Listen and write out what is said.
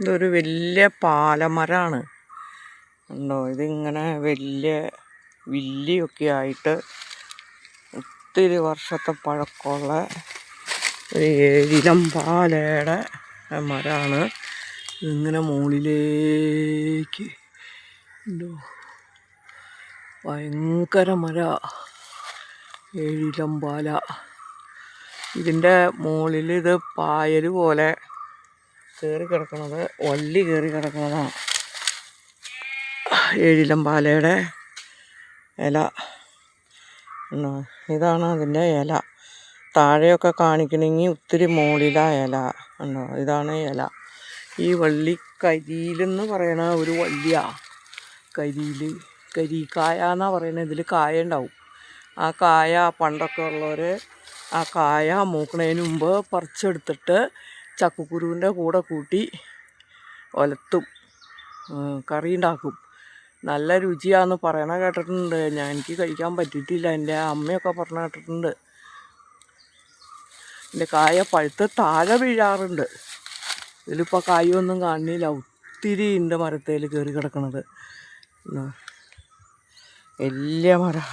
ഇതൊരു വലിയ പാലമരമാണ്. ഉണ്ടോ, ഇതിങ്ങനെ വലിയ വില്ലിയൊക്കെ ആയിട്ട് ഒത്തിരി വർഷത്തെ പഴക്കമുള്ള ഒരു 7 ഇനം പാലയുടെ മരമാണ്. ഇങ്ങനെ മുകളിലേക്ക് ഉണ്ടോ, ഭയങ്കര മര 7 ഇനം പാല. ഇതിൻ്റെ മുകളിൽ ഇത് പായൽ പോലെ കയറി കിടക്കുന്നത്, വള്ളി കയറി കിടക്കുന്നതാണ് 7 ഇനം പാലയുടെ ഇല. ഇതാണ് അതിൻ്റെ ഇല. താഴെയൊക്കെ കാണിക്കണമെങ്കിൽ ഒത്തിരി മുകളിലാണ് ഇല. ഉണ്ടോ, ഇതാണ് ഇല. ഈ വള്ളി കരിയിലെന്ന് പറയണ ഒരു വള്ളിയാണ്. കരിക്കായ എന്നാണ് പറയുന്നത്. ഇതിൽ കായ ഉണ്ടാവും. ആ കായ പണ്ടൊക്കെ ഉള്ളവർ ആ കായ മൂക്കണതിന് മുമ്പ് പറിച്ചെടുത്തിട്ട് ചക്കക്കുരുവിൻ്റെ കൂടെ കൂട്ടി ഒലത്തും, കറി ഉണ്ടാക്കും. നല്ല രുചിയാണെന്ന് പറയണ കേട്ടിട്ടുണ്ട്. എനിക്ക് കഴിക്കാൻ പറ്റിയിട്ടില്ല. എൻ്റെ അമ്മയൊക്കെ പറഞ്ഞ കേട്ടിട്ടുണ്ട്. എൻ്റെ കായ പഴുത്ത് താഴെ വീഴാറുണ്ട്. ഇതിലിപ്പോൾ കായൊന്നും കാണുന്നില്ല. ഒത്തിരി ഉണ്ട് മരത്തേൽ കയറി കിടക്കണത്. വലിയ മരം.